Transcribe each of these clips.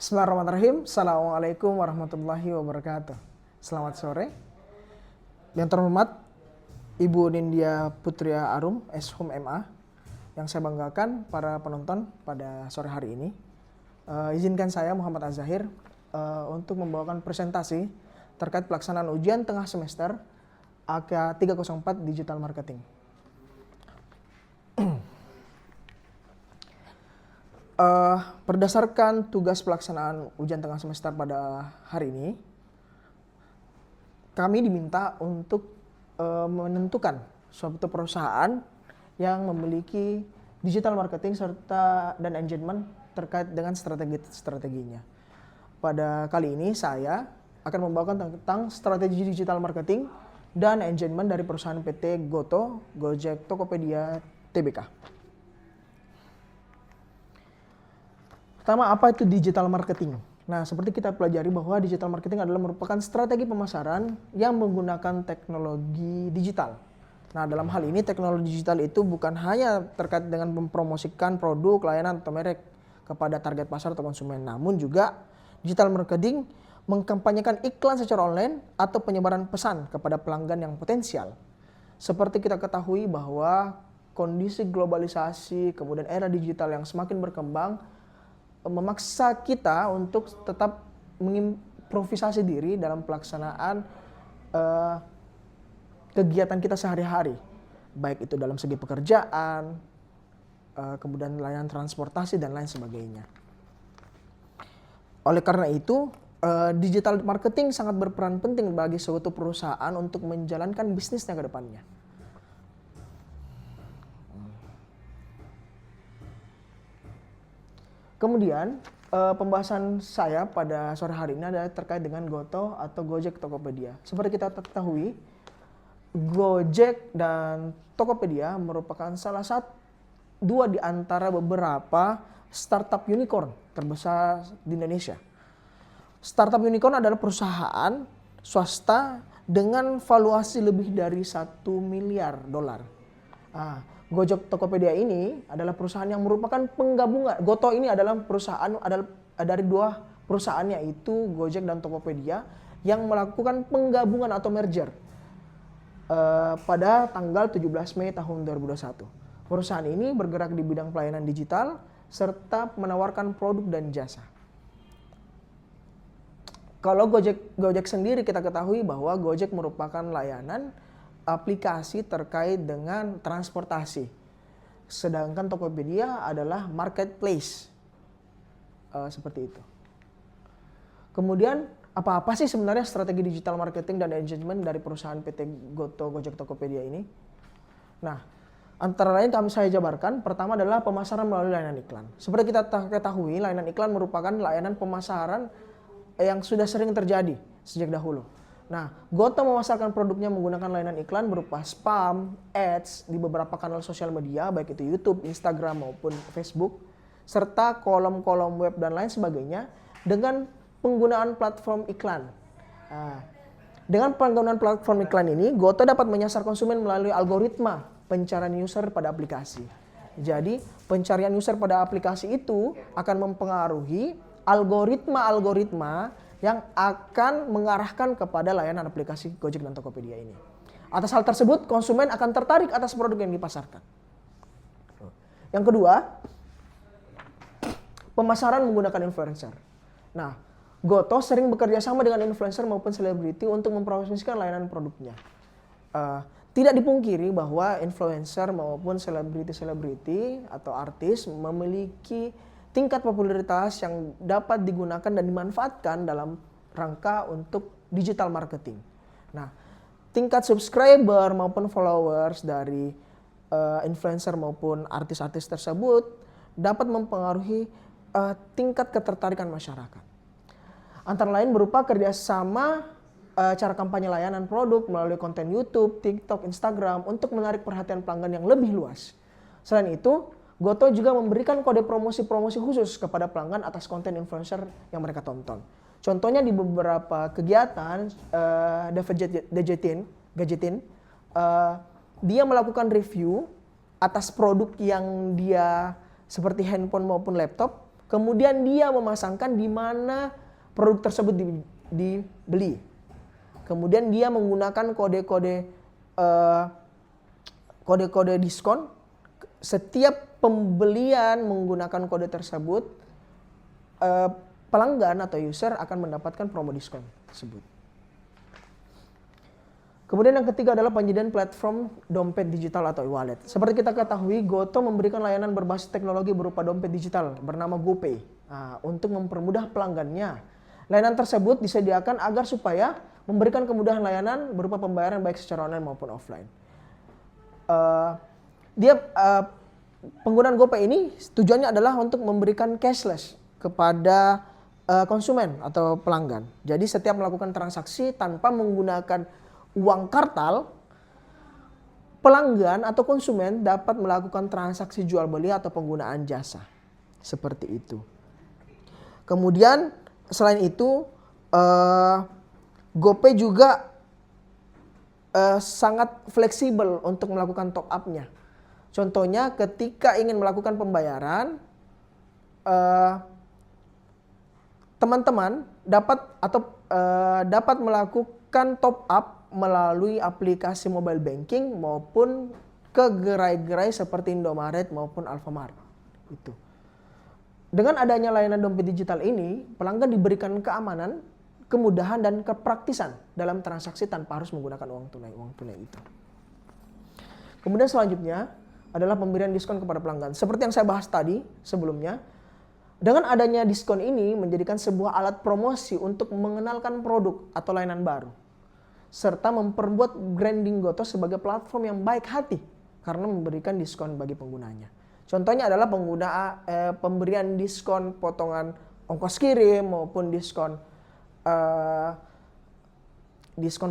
Bismillahirrahmanirrahim. Assalamualaikum warahmatullahi wabarakatuh. Selamat sore. Yang terhormat Ibu Nindya Putria Arum, Eshum MA, yang saya banggakan para penonton pada sore hari ini. Izinkan saya Muhammad Az-Zahir untuk membawakan presentasi terkait pelaksanaan ujian tengah semester AK 304 Digital Marketing. Berdasarkan tugas pelaksanaan ujian tengah semester pada hari ini, kami diminta untuk menentukan suatu perusahaan yang memiliki digital marketing serta dan engagement terkait dengan strateginya. Pada kali ini saya akan membawakan tentang strategi digital marketing dan engagement dari perusahaan PT Goto, Gojek, Tokopedia, Tbk. Pertama, apa itu digital marketing? Nah, seperti kita pelajari bahwa digital marketing adalah merupakan strategi pemasaran yang menggunakan teknologi digital. Nah, dalam hal ini teknologi digital itu bukan hanya terkait dengan mempromosikan produk, layanan, atau merek kepada target pasar atau konsumen, namun juga digital marketing mengkampanyekan iklan secara online atau penyebaran pesan kepada pelanggan yang potensial. Seperti kita ketahui bahwa kondisi globalisasi, kemudian era digital yang semakin berkembang, memaksa kita untuk tetap mengimprovisasi diri dalam pelaksanaan kegiatan kita sehari-hari, baik itu dalam segi pekerjaan, kemudian layanan transportasi dan lain sebagainya. Oleh karena itu, digital marketing sangat berperan penting bagi suatu perusahaan untuk menjalankan bisnisnya ke depannya. Kemudian pembahasan saya pada sore hari ini adalah terkait dengan Goto atau Gojek Tokopedia. Seperti kita ketahui, Gojek dan Tokopedia merupakan dua di antara beberapa startup unicorn terbesar di Indonesia. Startup unicorn adalah perusahaan swasta dengan valuasi lebih dari $1 miliar. Gojek Tokopedia ini adalah perusahaan yang merupakan penggabungan. Goto ini adalah perusahaan dari dua perusahaan, yaitu Gojek dan Tokopedia, yang melakukan penggabungan atau merger pada tanggal 17 Mei tahun 2021. Perusahaan ini bergerak di bidang pelayanan digital serta menawarkan produk dan jasa. Kalau Gojek sendiri kita ketahui bahwa Gojek merupakan layanan aplikasi terkait dengan transportasi. Sedangkan Tokopedia adalah marketplace. Seperti itu. Kemudian apa sih sebenarnya strategi digital marketing dan engagement dari perusahaan PT Goto, Gojek, Tokopedia ini? Nah, antara lain saya jabarkan, pertama adalah pemasaran melalui layanan iklan. Seperti kita ketahui, layanan iklan merupakan layanan pemasaran yang sudah sering terjadi sejak dahulu. Nah, Goto memasarkan produknya menggunakan layanan iklan berupa spam, ads di beberapa kanal sosial media, baik itu YouTube, Instagram, maupun Facebook, serta kolom-kolom web dan lain sebagainya dengan penggunaan platform iklan. Dengan penggunaan platform iklan ini, Goto dapat menyasar konsumen melalui algoritma pencarian user pada aplikasi. Jadi, pencarian user pada aplikasi itu akan mempengaruhi algoritma yang akan mengarahkan kepada layanan aplikasi Gojek dan Tokopedia ini. Atas hal tersebut, konsumen akan tertarik atas produk yang dipasarkan. Yang kedua, pemasaran menggunakan influencer. Nah, Goto sering bekerja sama dengan influencer maupun selebriti untuk mempromosikan layanan produknya. Tidak dipungkiri bahwa influencer maupun selebriti atau artis memiliki tingkat popularitas yang dapat digunakan dan dimanfaatkan dalam rangka untuk digital marketing. Nah, tingkat subscriber maupun followers dari influencer maupun artis-artis tersebut dapat mempengaruhi tingkat ketertarikan masyarakat. Antara lain berupa kerjasama cara kampanye layanan produk melalui konten YouTube, TikTok, Instagram untuk menarik perhatian pelanggan yang lebih luas. Selain itu, Goto juga memberikan kode promosi khusus kepada pelanggan atas konten influencer yang mereka tonton. Contohnya di beberapa kegiatan, David Gadgetin, dia melakukan review atas produk yang dia seperti handphone maupun laptop Kemudian dia memasangkan di mana produk tersebut dibeli. Kemudian dia menggunakan kode-kode diskon. Setiap pembelian menggunakan kode tersebut, pelanggan atau user akan mendapatkan promo diskon tersebut. Kemudian yang ketiga adalah penyediaan platform dompet digital atau e-wallet. Seperti kita ketahui, Goto memberikan layanan berbasis teknologi berupa dompet digital bernama GoPay untuk mempermudah pelanggannya. Layanan tersebut disediakan agar supaya memberikan kemudahan layanan berupa pembayaran baik secara online maupun offline. Penggunaan GoPay ini tujuannya adalah untuk memberikan cashless kepada konsumen atau pelanggan. Jadi setiap melakukan transaksi tanpa menggunakan uang kartal, pelanggan atau konsumen dapat melakukan transaksi jual beli atau penggunaan jasa. Seperti itu. Kemudian selain itu, GoPay juga sangat fleksibel untuk melakukan top up-nya. Contohnya ketika ingin melakukan pembayaran, teman-teman dapat melakukan top up melalui aplikasi mobile banking maupun ke gerai-gerai seperti Indomaret maupun Alfamart. Itu. Dengan adanya layanan dompet digital ini, pelanggan diberikan keamanan, kemudahan dan kepraktisan dalam transaksi tanpa harus menggunakan uang tunai itu. Kemudian selanjutnya adalah pemberian diskon kepada pelanggan. Seperti yang saya bahas tadi sebelumnya, dengan adanya diskon ini menjadikan sebuah alat promosi untuk mengenalkan produk atau layanan baru, serta memperbuat branding Goto sebagai platform yang baik hati karena memberikan diskon bagi penggunanya. Contohnya adalah pemberian diskon potongan ongkos kirim maupun diskon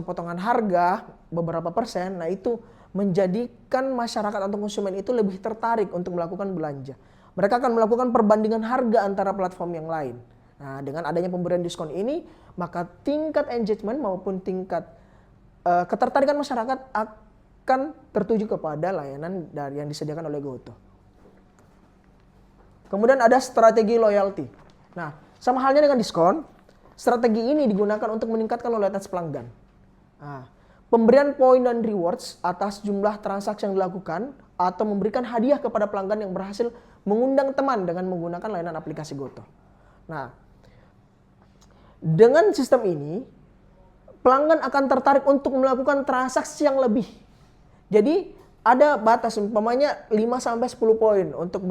potongan harga beberapa persen. Nah, itu menjadikan masyarakat atau konsumen itu lebih tertarik untuk melakukan belanja. Mereka akan melakukan perbandingan harga antara platform yang lain. Nah, dengan adanya pemberian diskon ini, maka tingkat engagement maupun tingkat ketertarikan masyarakat akan tertuju kepada layanan yang disediakan oleh Goto. Kemudian ada strategi loyalty. Nah, sama halnya dengan diskon, strategi ini digunakan untuk meningkatkan loyalitas pelanggan. Nah, pemberian poin dan rewards atas jumlah transaksi yang dilakukan atau memberikan hadiah kepada pelanggan yang berhasil mengundang teman dengan menggunakan layanan aplikasi Goto. Nah, dengan sistem ini, pelanggan akan tertarik untuk melakukan transaksi yang lebih. Jadi ada batas, umpamanya 5-10 poin untuk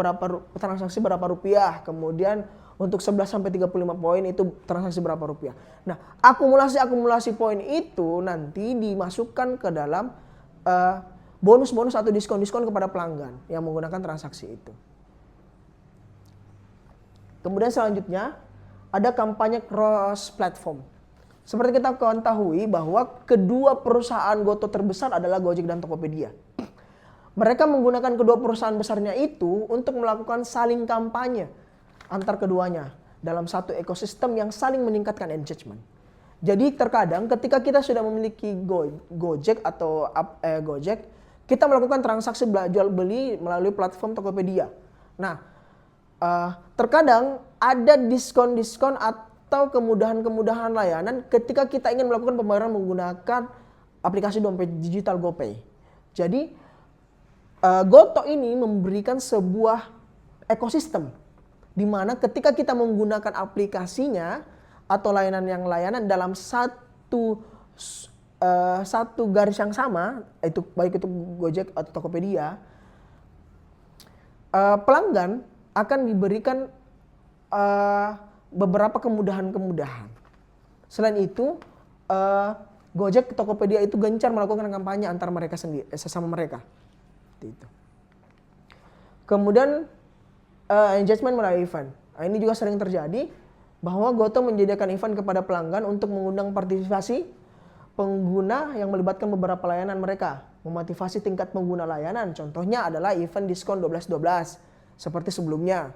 transaksi berapa rupiah, kemudian untuk 11-35 poin itu transaksi berapa rupiah. Nah, akumulasi poin itu nanti dimasukkan ke dalam bonus-bonus atau diskon-diskon kepada pelanggan yang menggunakan transaksi itu. Kemudian selanjutnya ada kampanye cross platform. Seperti kita ketahui bahwa kedua perusahaan Goto terbesar adalah Gojek dan Tokopedia. Mereka menggunakan kedua perusahaan besarnya itu untuk melakukan saling kampanye antar keduanya dalam satu ekosistem yang saling meningkatkan engagement. Jadi terkadang ketika kita sudah memiliki Gojek atau Gojek, kita melakukan transaksi jual beli melalui platform Tokopedia. Nah, terkadang ada diskon-diskon atau kemudahan-kemudahan layanan ketika kita ingin melakukan pembayaran menggunakan aplikasi dompet digital GoPay. Jadi Goto ini memberikan sebuah ekosistem di mana ketika kita menggunakan aplikasinya atau layanan dalam satu garis yang sama, baik itu Gojek atau Tokopedia, pelanggan akan diberikan beberapa kemudahan-kemudahan. Selain itu, Gojek, Tokopedia itu gencar melakukan kampanye antar mereka sendiri, sesama mereka. Itu. Kemudian engagement melalui event. Nah, ini juga sering terjadi bahwa Goto menyediakan event kepada pelanggan untuk mengundang partisipasi pengguna yang melibatkan beberapa layanan mereka, memotivasi tingkat pengguna layanan. Contohnya adalah event diskon 12-12 seperti sebelumnya.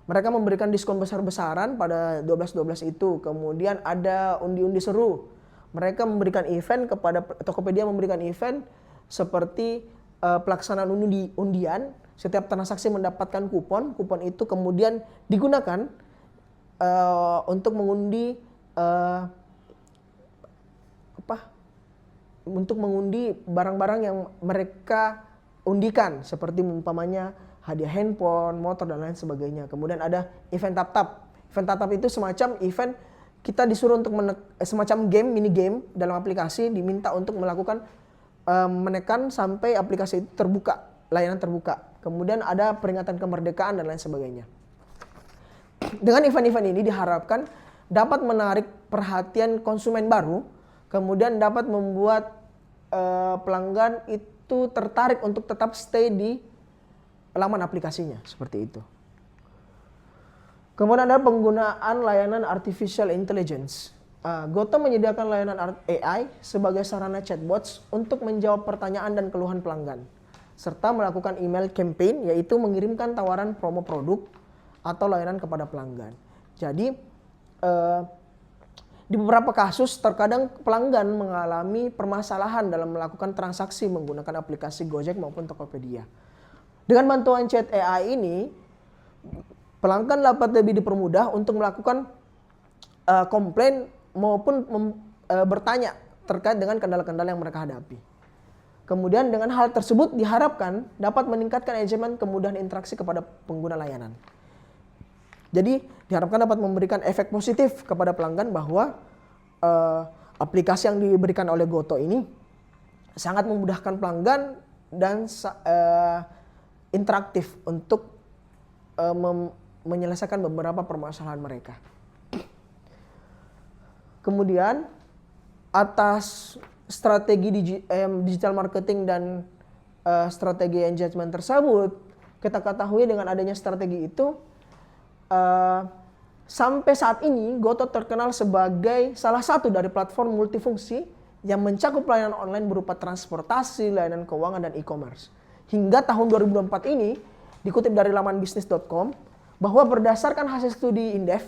Mereka memberikan diskon besar-besaran pada 12-12 itu. Kemudian ada undi-undi seru. Mereka memberikan event kepada Tokopedia, memberikan event seperti pelaksanaan undian Setiap transaksi mendapatkan kupon, kupon itu kemudian digunakan untuk mengundi untuk mengundi barang-barang yang mereka undikan, seperti umpamanya hadiah handphone, motor, dan lain sebagainya. Kemudian ada event tap-tap. Event tap-tap itu semacam event kita disuruh untuk semacam game, mini game dalam aplikasi, diminta untuk melakukan menekan sampai aplikasi itu terbuka, layanan terbuka. Kemudian ada peringatan kemerdekaan dan lain sebagainya. Dengan event-event ini diharapkan dapat menarik perhatian konsumen baru, kemudian dapat membuat pelanggan itu tertarik untuk tetap stay di laman aplikasinya, seperti itu. Kemudian ada penggunaan layanan artificial intelligence. Goto menyediakan layanan AI sebagai sarana chatbots untuk menjawab pertanyaan dan keluhan pelanggan, serta melakukan email campaign, yaitu mengirimkan tawaran promo produk atau layanan kepada pelanggan. Jadi di beberapa kasus terkadang pelanggan mengalami permasalahan dalam melakukan transaksi menggunakan aplikasi Gojek maupun Tokopedia. Dengan bantuan chat AI ini, pelanggan dapat lebih dipermudah untuk melakukan komplain maupun bertanya terkait dengan kendala-kendala yang mereka hadapi. Kemudian dengan hal tersebut diharapkan dapat meningkatkan engagement kemudahan interaksi kepada pengguna layanan. Jadi diharapkan dapat memberikan efek positif kepada pelanggan bahwa aplikasi yang diberikan oleh Goto ini sangat memudahkan pelanggan dan interaktif untuk menyelesaikan beberapa permasalahan mereka. Kemudian atas strategi digital marketing dan strategi engagement tersebut, kita ketahui dengan adanya strategi itu sampai saat ini Goto terkenal sebagai salah satu dari platform multifungsi yang mencakup layanan online berupa transportasi, layanan keuangan, dan e-commerce. Hingga tahun 2024 ini, dikutip dari laman bisnis.com, bahwa berdasarkan hasil studi Indef,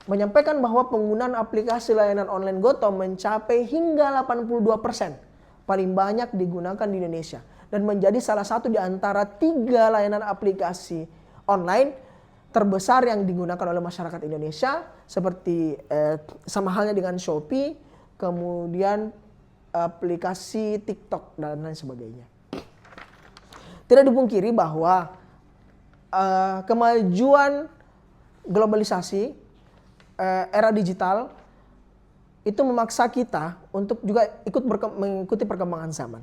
menyampaikan bahwa penggunaan aplikasi layanan online Goto mencapai hingga 82%, paling banyak digunakan di Indonesia, dan menjadi salah satu di antara 3 layanan aplikasi online terbesar yang digunakan oleh masyarakat Indonesia, seperti sama halnya dengan Shopee, kemudian aplikasi TikTok, dan lain sebagainya. Tidak dipungkiri bahwa kemajuan globalisasi, era digital, itu memaksa kita untuk juga ikut mengikuti perkembangan zaman.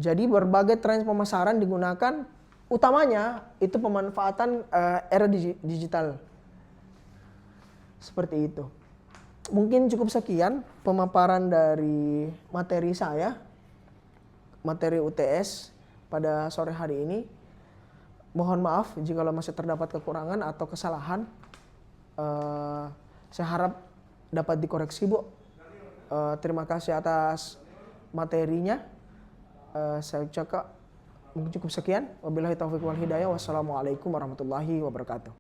Jadi berbagai tren pemasaran digunakan, utamanya itu pemanfaatan era digital. Seperti itu. Mungkin cukup sekian pemaparan dari materi saya, materi UTS pada sore hari ini. Mohon maaf jika masih terdapat kekurangan atau kesalahan. Saya harap dapat dikoreksi, Bu. Terima kasih atas materinya. Saya ucapkan mungkin cukup sekian. Wabillahi taufiq wal hidayah. Wassalamualaikum warahmatullahi wabarakatuh.